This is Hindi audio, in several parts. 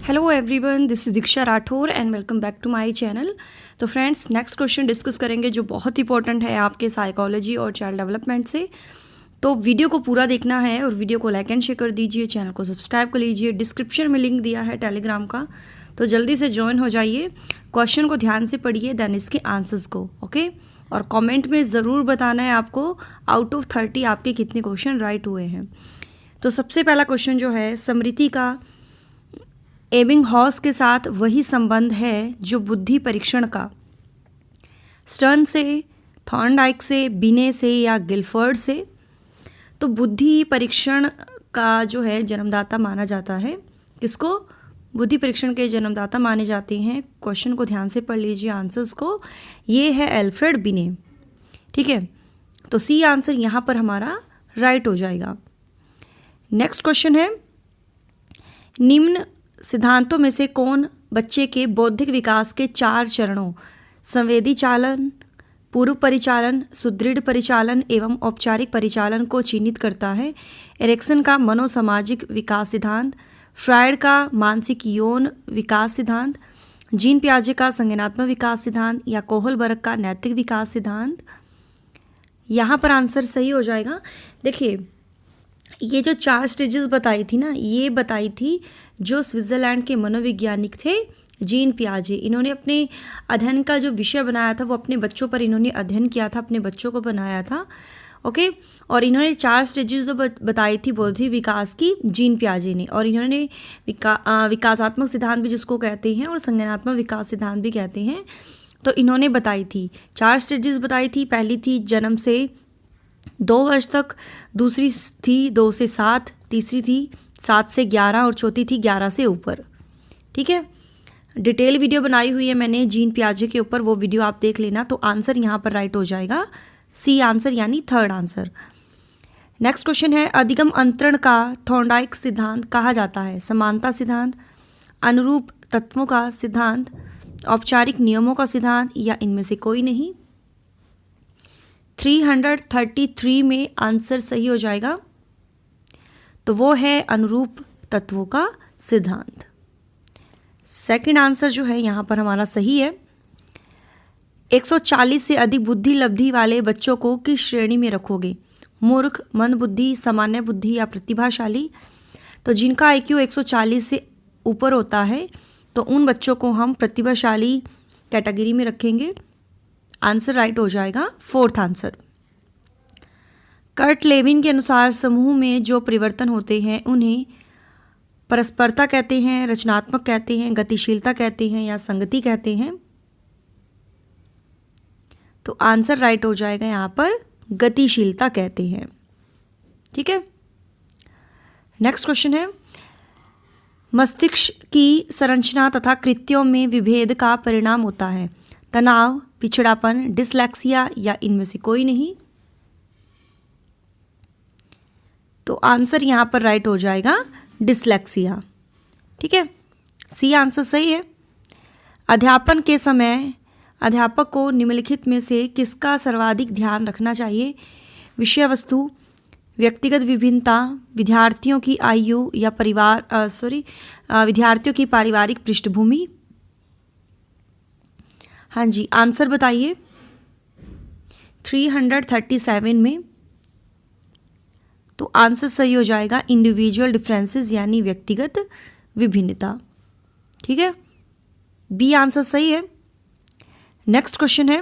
Hello everyone, this is Diksha Rathore and welcome back to my channel. तो फ्रेंड्स, नेक्स्ट क्वेश्चन डिस्कस करेंगे जो बहुत इंपॉर्टेंट है आपके साइकोलॉजी और चाइल्ड डेवलपमेंट से। तो वीडियो को पूरा देखना है और वीडियो को लाइक एंड शेयर कर दीजिए, चैनल को सब्सक्राइब कर लीजिए। डिस्क्रिप्शन में लिंक दिया है टेलीग्राम का, तो जल्दी से ज्वाइन हो जाइए। क्वेश्चन को ध्यान से पढ़िए, देन इसके आंसर्स को, ओके। और कमेंट में ज़रूर बताना है आपको आउट ऑफ 30 आपके कितने क्वेश्चन राइट हुए हैं। तो सबसे पहला क्वेश्चन जो है, स्मृति का एबिंगहॉस के साथ वही संबंध है जो बुद्धि परीक्षण का स्टर्न से, थॉर्नडाइक से, बिने से या गिलफर्ड से। तो बुद्धि परीक्षण का जो है जन्मदाता माना जाता है, किसको? बुद्धि परीक्षण के जन्मदाता माने जाते हैं। क्वेश्चन को ध्यान से पढ़ लीजिए, आंसर्स को। ये है एल्फ्रेड बिने, ठीक है। तो सी आंसर यहाँ पर हमारा राइट हो जाएगा। नेक्स्ट क्वेश्चन है, निम्न सिद्धांतों में से कौन बच्चे के बौद्धिक विकास के 4 चरणों संवेदी चालन, पूर्व परिचालन, सुदृढ़ परिचालन एवं औपचारिक परिचालन को चिन्हित करता है? एरिक्सन का मनोसामाजिक विकास सिद्धांत, फ्रायड का मानसिक यौन विकास सिद्धांत, जीन पियाजे का संज्ञानात्मक विकास सिद्धांत या कोहलबर्ग का नैतिक विकास सिद्धांत? यहाँ पर आंसर सही हो जाएगा। देखिए, ये जो 4 स्टेजेस बताई थी ना, ये बताई थी जो स्विट्ज़रलैंड के मनोवैज्ञानिक थे जीन पियाजे। इन्होंने अपने अध्ययन का जो विषय बनाया था वो अपने बच्चों पर इन्होंने अध्ययन किया था, अपने बच्चों को बनाया था, ओके। और इन्होंने 4 स्टेजेस तो बताई थी बौद्धिक विकास की जीन पियाजे ने। और इन्होंने विकासात्मक सिद्धांत भी जिसको कहते हैं और संज्ञानात्मक विकास सिद्धांत भी कहते हैं, तो इन्होंने बताई थी 4 स्टेजेस बताई थी। पहली थी जन्म से 2 वर्ष तक, दूसरी थी 2 से 7, तीसरी थी 7 से 11 और चौथी थी 11 से ऊपर, ठीक है। डिटेल वीडियो बनाई हुई है मैंने जीन पियाजे के ऊपर, वो वीडियो आप देख लेना। तो आंसर यहाँ पर राइट हो जाएगा, सी आंसर यानी 3rd आंसर। नेक्स्ट क्वेश्चन है, अधिगम अंतरण का थॉर्नडाइक सिद्धांत कहा जाता है? समानता सिद्धांत, अनुरूप तत्वों का सिद्धांत, औपचारिक नियमों का सिद्धांत या इनमें से कोई नहीं? 333 में आंसर सही हो जाएगा, तो वो है अनुरूप तत्वों का सिद्धांत। सेकंड आंसर जो है यहाँ पर हमारा सही है। 140 से अधिक बुद्धि लब्धि वाले बच्चों को किस श्रेणी में रखोगे? मूर्ख, मंदबुद्धि, सामान्य बुद्धि या प्रतिभाशाली? तो जिनका IQ 140 से ऊपर होता है तो उन बच्चों को हम प्रतिभाशाली कैटेगरी में रखेंगे। आंसर राइट हो जाएगा, 4th आंसर। कर्ट लेविन के अनुसार समूह में जो परिवर्तन होते हैं उन्हें परस्परता कहते हैं, रचनात्मक कहते हैं, गतिशीलता कहते हैं या संगति कहते हैं? तो आंसर राइट हो जाएगा यहाँ पर, गतिशीलता कहते हैं, ठीक है। नेक्स्ट क्वेश्चन है, मस्तिष्क की संरचना तथा कृत्यों में विभेद का परिणाम होता है? तनाव, पिछड़ापन, डिसलेक्सिया या इनमें से कोई नहीं? तो आंसर यहाँ पर राइट हो जाएगा, डिसलेक्सिया, ठीक है। सी आंसर सही है। अध्यापन के समय अध्यापक को निम्नलिखित में से किसका सर्वाधिक ध्यान रखना चाहिए? विषय वस्तु, व्यक्तिगत विभिन्नता, विद्यार्थियों की आयु या विद्यार्थियों की पारिवारिक पृष्ठभूमि? हाँ जी, आंसर बताइए। 337 में तो आंसर सही हो जाएगा, इंडिविजुअल डिफरेंसेस यानी व्यक्तिगत विभिन्नता, ठीक है। बी आंसर सही है। नेक्स्ट क्वेश्चन है,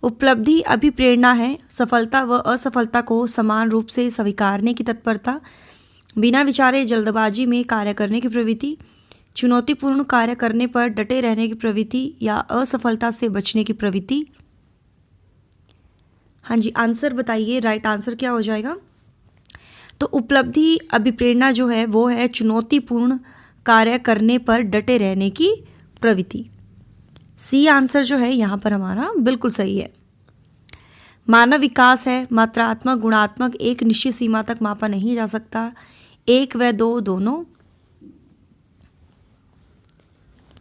उपलब्धि अभिप्रेरणा है सफलता व असफलता को समान रूप से स्वीकारने की तत्परता, बिना विचारे जल्दबाजी में कार्य करने की प्रवृत्ति, चुनौतीपूर्ण कार्य करने पर डटे रहने की प्रवृत्ति या असफलता से बचने की प्रवृत्ति? हाँ जी, आंसर बताइए, राइट आंसर क्या हो जाएगा? तो उपलब्धि अभिप्रेरणा जो है वो है चुनौतीपूर्ण कार्य करने पर डटे रहने की प्रवृत्ति। सी आंसर जो है यहाँ पर हमारा बिल्कुल सही है। मानव विकास है मात्रात्मक गुणात्मक, एक निश्चित सीमा तक मापा नहीं जा सकता, 1 व 2 दोनों?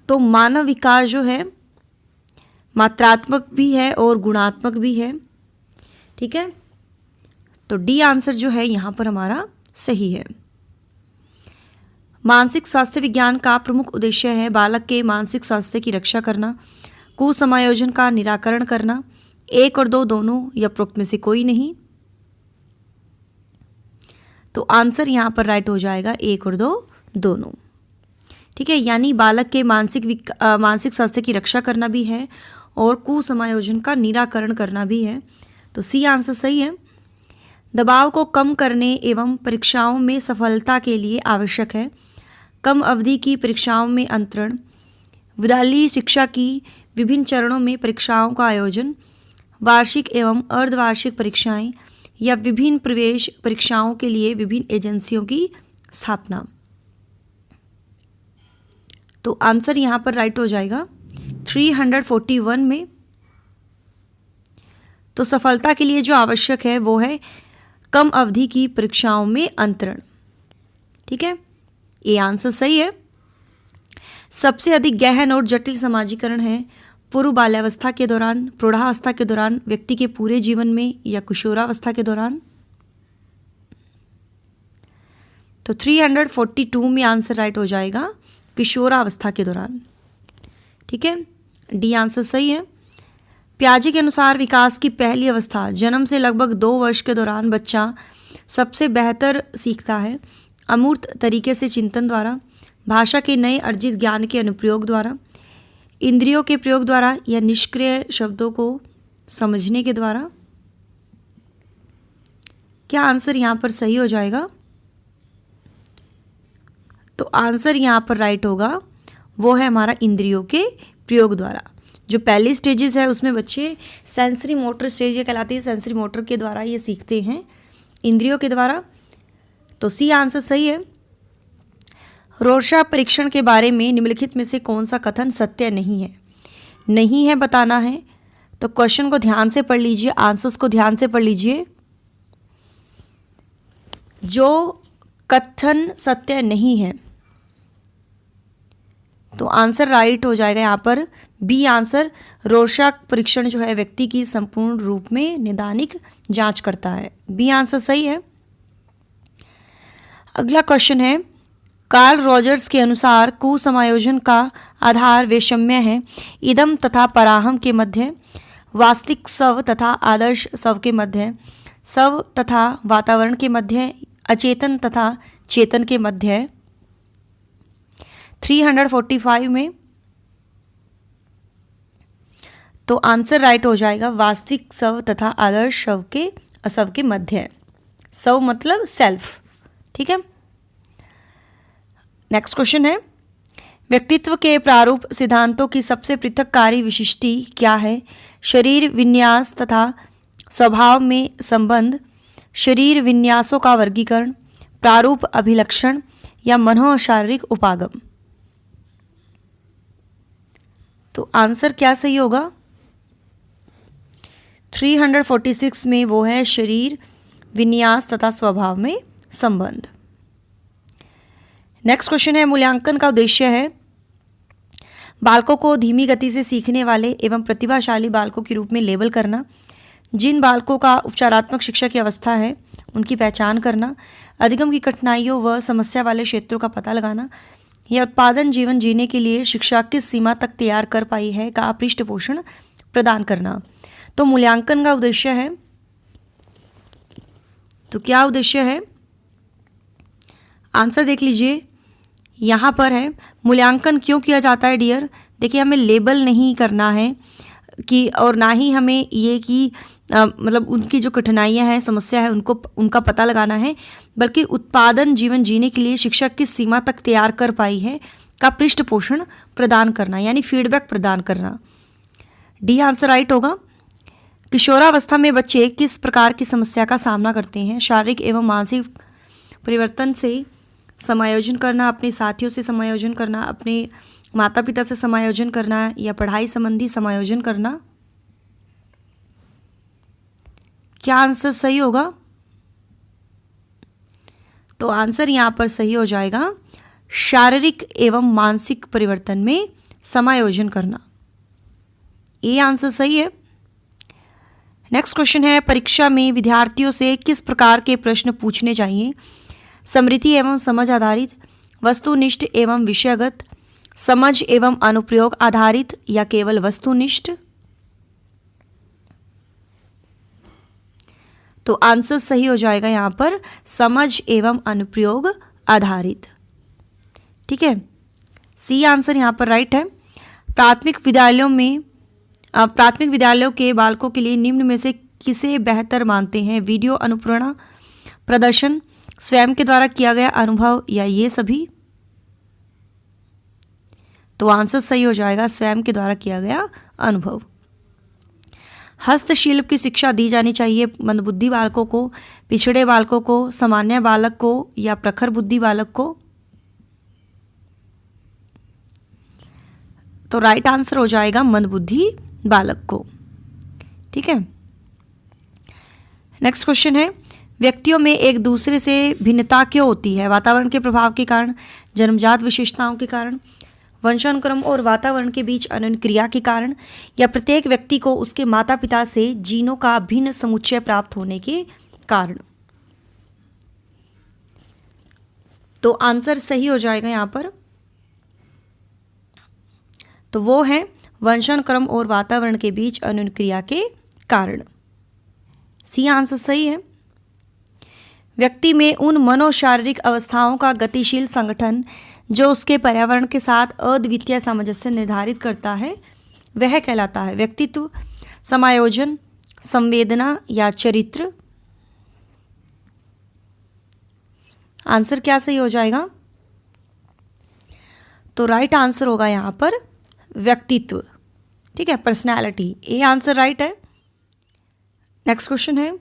तो मानव विकास जो है मात्रात्मक भी है और गुणात्मक भी है, ठीक है। तो डी आंसर जो है यहाँ पर हमारा सही है। मानसिक स्वास्थ्य विज्ञान का प्रमुख उद्देश्य है बालक के मानसिक स्वास्थ्य की रक्षा करना, कुसमायोजन का निराकरण करना। 1 और 2 दोनों या उपरोक्त में से कोई नहीं। तो आंसर यहाँ पर राइट हो जाएगा 1 और 2 दोनों। ठीक है, यानी बालक के मानसिक स्वास्थ्य की रक्षा करना भी है और कुसमायोजन का निराकरण करना भी है। तो सी आंसर सही है। दबाव को कम करने एवं परीक्षाओं में सफलता के लिए आवश्यक है कम अवधि की परीक्षाओं में अंतरण, विद्यालयी शिक्षा की विभिन्न चरणों में परीक्षाओं का आयोजन, वार्षिक एवं अर्धवार्षिक परीक्षाएं या विभिन्न प्रवेश परीक्षाओं के लिए विभिन्न एजेंसियों की स्थापना। तो आंसर यहाँ पर राइट हो जाएगा 341 में। तो सफलता के लिए जो आवश्यक है वो है कम अवधि की परीक्षाओं में अंतरण। ठीक है, ये आंसर सही है। सबसे अधिक गहन और जटिल समाजीकरण है पूर्व बाल्यावस्था के दौरान, प्रौढ़ावस्था के दौरान, व्यक्ति के पूरे जीवन में या किशोरावस्था के दौरान। तो 342 में आंसर राइट हो जाएगा किशोरावस्था के दौरान। ठीक है, डी आंसर सही है। पियाजे के अनुसार विकास की पहली अवस्था जन्म से लगभग 2 वर्ष के दौरान बच्चा सबसे बेहतर सीखता है अमूर्त तरीके से चिंतन द्वारा, भाषा के नए अर्जित ज्ञान के अनुप्रयोग द्वारा, इंद्रियों के प्रयोग द्वारा या निष्क्रिय शब्दों को समझने के द्वारा। क्या आंसर यहाँ पर सही हो जाएगा? तो आंसर यहाँ पर राइट होगा, वो है हमारा इंद्रियों के प्रयोग द्वारा। जो पहली स्टेजेस है उसमें बच्चे सेंसरी मोटर स्टेज ये कहलाती है, सेंसरी मोटर के द्वारा ये सीखते हैं, इंद्रियों के द्वारा। तो सी आंसर सही है। रोरशाक परीक्षण के बारे में निम्नलिखित में से कौन सा कथन सत्य नहीं है? नहीं है बताना है। तो क्वेश्चन को ध्यान से पढ़ लीजिए, आंसर्स को ध्यान से पढ़ लीजिए। जो कथन सत्य नहीं है तो आंसर राइट हो जाएगा यहाँ पर बी आंसर। रोरशाक परीक्षण जो है व्यक्ति की संपूर्ण रूप में नैदानिक जांच करता है। बी आंसर सही है। अगला क्वेश्चन है, कार्ल रॉजर्स के अनुसार कुसमायोजन का आधार वैषम्य है इदम तथा पराहम के मध्य, वास्तविक स्व तथा आदर्श स्व के मध्य, स्व तथा वातावरण के मध्य, अचेतन तथा चेतन के मध्य। 345 में तो आंसर राइट हो जाएगा वास्तविक स्व तथा आदर्श स्व के मध्य। स्व मतलब सेल्फ। ठीक है, नेक्स्ट क्वेश्चन है, व्यक्तित्व के प्रारूप सिद्धांतों की सबसे पृथककारी विशिष्टि क्या है? शरीर विन्यास तथा स्वभाव में संबंध, शरीर विन्यासों का वर्गीकरण, प्रारूप अभिलक्षण या मनोशारीरिक उपागम। तो आंसर क्या सही होगा? 346 में वो है शरीर विन्यास तथा स्वभाव में संबंध। नेक्स्ट क्वेश्चन है, मूल्यांकन का उद्देश्य है बालकों को धीमी गति से सीखने वाले एवं प्रतिभाशाली बालकों के रूप में लेबल करना, जिन बालकों का उपचारात्मक शिक्षा की अवस्था है उनकी पहचान करना, अधिगम की कठिनाइयों व समस्या वाले क्षेत्रों का पता लगाना, या उत्पादन जीवन जीने के लिए शिक्षा किस सीमा तक तैयार कर पाई है का पृष्ठपोषण प्रदान करना। तो मूल्यांकन का उद्देश्य है, तो क्या उद्देश्य है? आंसर देख लीजिए, यहाँ पर है मूल्यांकन क्यों किया जाता है डियर। देखिए, हमें लेबल नहीं करना है कि और ना ही हमें ये कि मतलब उनकी जो कठिनाइयाँ हैं, समस्या है, उनका पता लगाना है, बल्कि उत्पादन जीवन जीने के लिए शिक्षा किस सीमा तक तैयार कर पाई है का पृष्ठपोषण प्रदान करना, यानी फीडबैक प्रदान करना। डी आंसर राइट होगा। किशोरावस्था में बच्चे किस प्रकार की समस्या का सामना करते हैं? शारीरिक एवं मानसिक परिवर्तन से समायोजन करना, अपने साथियों से समायोजन करना, अपने माता पिता से समायोजन करना, या पढ़ाई संबंधी समायोजन करना। क्या आंसर सही होगा? तो आंसर यहाँ पर सही हो जाएगा शारीरिक एवं मानसिक परिवर्तन में समायोजन करना। ये आंसर सही है। नेक्स्ट क्वेश्चन है, परीक्षा में विद्यार्थियों से किस प्रकार के प्रश्न पूछने चाहिए? स्मृति एवं समझ आधारित, वस्तुनिष्ठ एवं विषयगत, समझ एवं अनुप्रयोग आधारित या केवल वस्तुनिष्ठ? तो आंसर सही हो जाएगा यहाँ पर समझ एवं अनुप्रयोग आधारित। ठीक है, सी आंसर यहाँ पर राइट है। प्राथमिक विद्यालयों के बालकों के लिए निम्न में से किसे बेहतर मानते हैं? वीडियो अनुप्रेरणा, प्रदर्शन, स्वयं के द्वारा किया गया अनुभव या ये सभी? तो आंसर सही हो जाएगा स्वयं के द्वारा किया गया अनुभव। हस्तशिल्प की शिक्षा दी जानी चाहिए मंदबुद्धि बालकों को, पिछड़े बालकों को, सामान्य बालक को या प्रखर बुद्धि बालक को? तो राइट आंसर हो जाएगा मंदबुद्धि बालक को। ठीक है, नेक्स्ट क्वेश्चन है, व्यक्तियों में एक दूसरे से भिन्नता क्यों होती है? वातावरण के प्रभाव के कारण, जन्मजात विशेषताओं के कारण, वंशानुक्रम और वातावरण के बीच अनन्य क्रिया के कारण, या प्रत्येक व्यक्ति को उसके माता पिता से जीनों का भिन्न समुच्चय प्राप्त होने के कारण? तो आंसर सही हो जाएगा यहाँ पर, तो वो है वंशानुक्रम और वातावरण के बीच अनन्य क्रिया के कारण। सी आंसर सही है। व्यक्ति में उन मनोशारीरिक अवस्थाओं का गतिशील संगठन जो उसके पर्यावरण के साथ अद्वितीय सामंजस्य निर्धारित करता है वह कहलाता है व्यक्तित्व, समायोजन, संवेदना या चरित्र? आंसर क्या सही हो जाएगा? तो राइट आंसर होगा यहाँ पर व्यक्तित्व। ठीक है, पर्सनैलिटी, ए आंसर राइट है। नेक्स्ट क्वेश्चन है,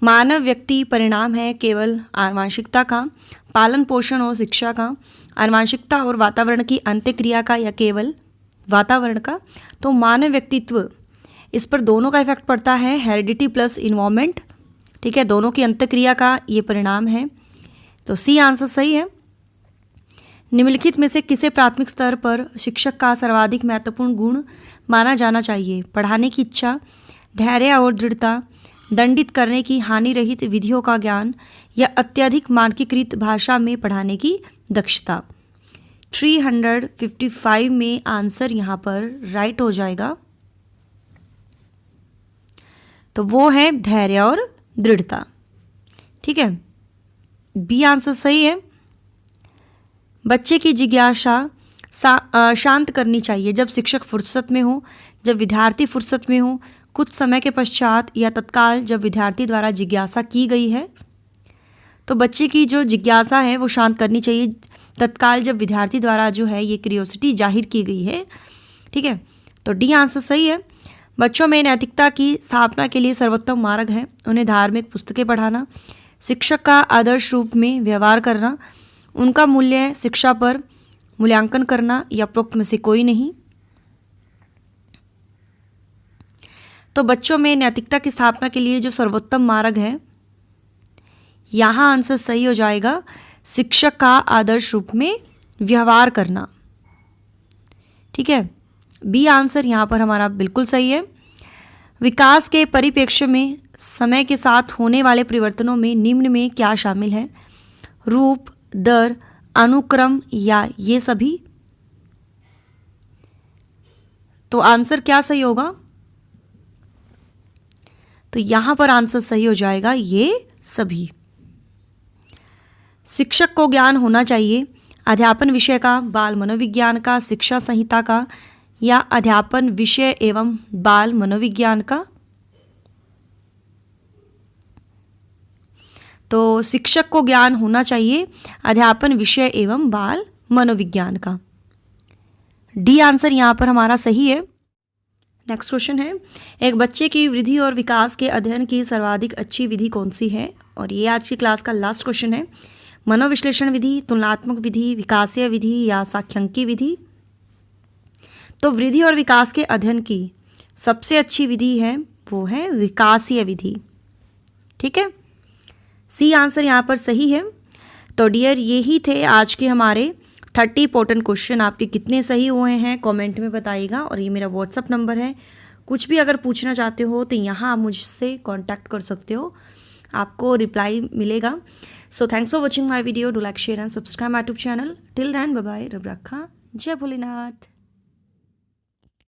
मानव व्यक्ति परिणाम है केवल आनुवांशिकता का, पालन पोषण और शिक्षा का, आनुवांशिकता और वातावरण की अंत्यक्रिया का या केवल वातावरण का? तो मानव व्यक्तित्व, इस पर दोनों का इफेक्ट पड़ता है, हेरिडिटी प्लस इन्वायरमेंट। ठीक है, दोनों की अंत्यक्रिया का ये परिणाम है। तो सी आंसर सही है। निम्नलिखित में से किसे प्राथमिक स्तर पर शिक्षक का सर्वाधिक महत्वपूर्ण गुण माना जाना चाहिए? पढ़ाने की इच्छा, धैर्य और दृढ़ता, दंडित करने की हानि रहित विधियों का ज्ञान या अत्यधिक मानकीकृत भाषा में पढ़ाने की दक्षता? 355 में आंसर यहाँ पर राइट हो जाएगा, तो वो है धैर्य और दृढ़ता। ठीक है, बी आंसर सही है। बच्चे की जिज्ञासा शांत करनी चाहिए जब शिक्षक फुर्सत में हो, जब विद्यार्थी फुर्सत में हो, कुछ समय के पश्चात या तत्काल जब विद्यार्थी द्वारा जिज्ञासा की गई है। तो बच्चे की जो जिज्ञासा है वो शांत करनी चाहिए तत्काल जब विद्यार्थी द्वारा जो है ये क्यूरियोसिटी जाहिर की गई है। ठीक है, तो डी आंसर सही है। बच्चों में नैतिकता की स्थापना के लिए सर्वोत्तम मार्ग है उन्हें धार्मिक पुस्तकें पढ़ाना, शिक्षक का आदर्श रूप में व्यवहार करना, उनका मूल्य शिक्षा पर मूल्यांकन करना या उपरोक्त में से कोई नहीं? तो बच्चों में नैतिकता की स्थापना के लिए जो सर्वोत्तम मार्ग है, यहाँ आंसर सही हो जाएगा शिक्षक का आदर्श रूप में व्यवहार करना। ठीक है, बी आंसर यहाँ पर हमारा बिल्कुल सही है। विकास के परिप्रेक्ष्य में समय के साथ होने वाले परिवर्तनों में निम्न में क्या शामिल है? रूप, दर, अनुक्रम या ये सभी? तो आंसर क्या सही होगा? तो यहाँ पर आंसर सही हो जाएगा ये सभी। शिक्षक को ज्ञान होना चाहिए अध्यापन विषय का, बाल मनोविज्ञान का, शिक्षा संहिता का या अध्यापन विषय एवं बाल मनोविज्ञान का? तो शिक्षक को ज्ञान होना चाहिए अध्यापन विषय एवं बाल मनोविज्ञान का। डी आंसर यहाँ पर हमारा सही है। नेक्स्ट क्वेश्चन है, एक बच्चे की वृद्धि और विकास के अध्ययन की सर्वाधिक अच्छी विधि कौन सी है? और ये आज की क्लास का लास्ट क्वेश्चन है। मनोविश्लेषण विधि, तुलनात्मक विधि, विकासीय विधि या सांख्यिकी विधि? तो वृद्धि और विकास के अध्ययन की सबसे अच्छी विधि है वो है विकासीय विधि। ठीक है, सी आंसर यहाँ पर सही है। तो डियर यही थे आज के हमारे 30 इंपॉर्टेंट क्वेश्चन। आपके कितने सही हुए हैं कमेंट में बताइएगा। और ये मेरा व्हाट्सअप नंबर है, कुछ भी अगर पूछना चाहते हो तो यहाँ आप मुझसे कांटेक्ट कर सकते हो, आपको रिप्लाई मिलेगा। So thanks for watching my video. Do like, share and subscribe my YouTube channel. Till then, bye bye. Rab Rakha. Jai Bholenath.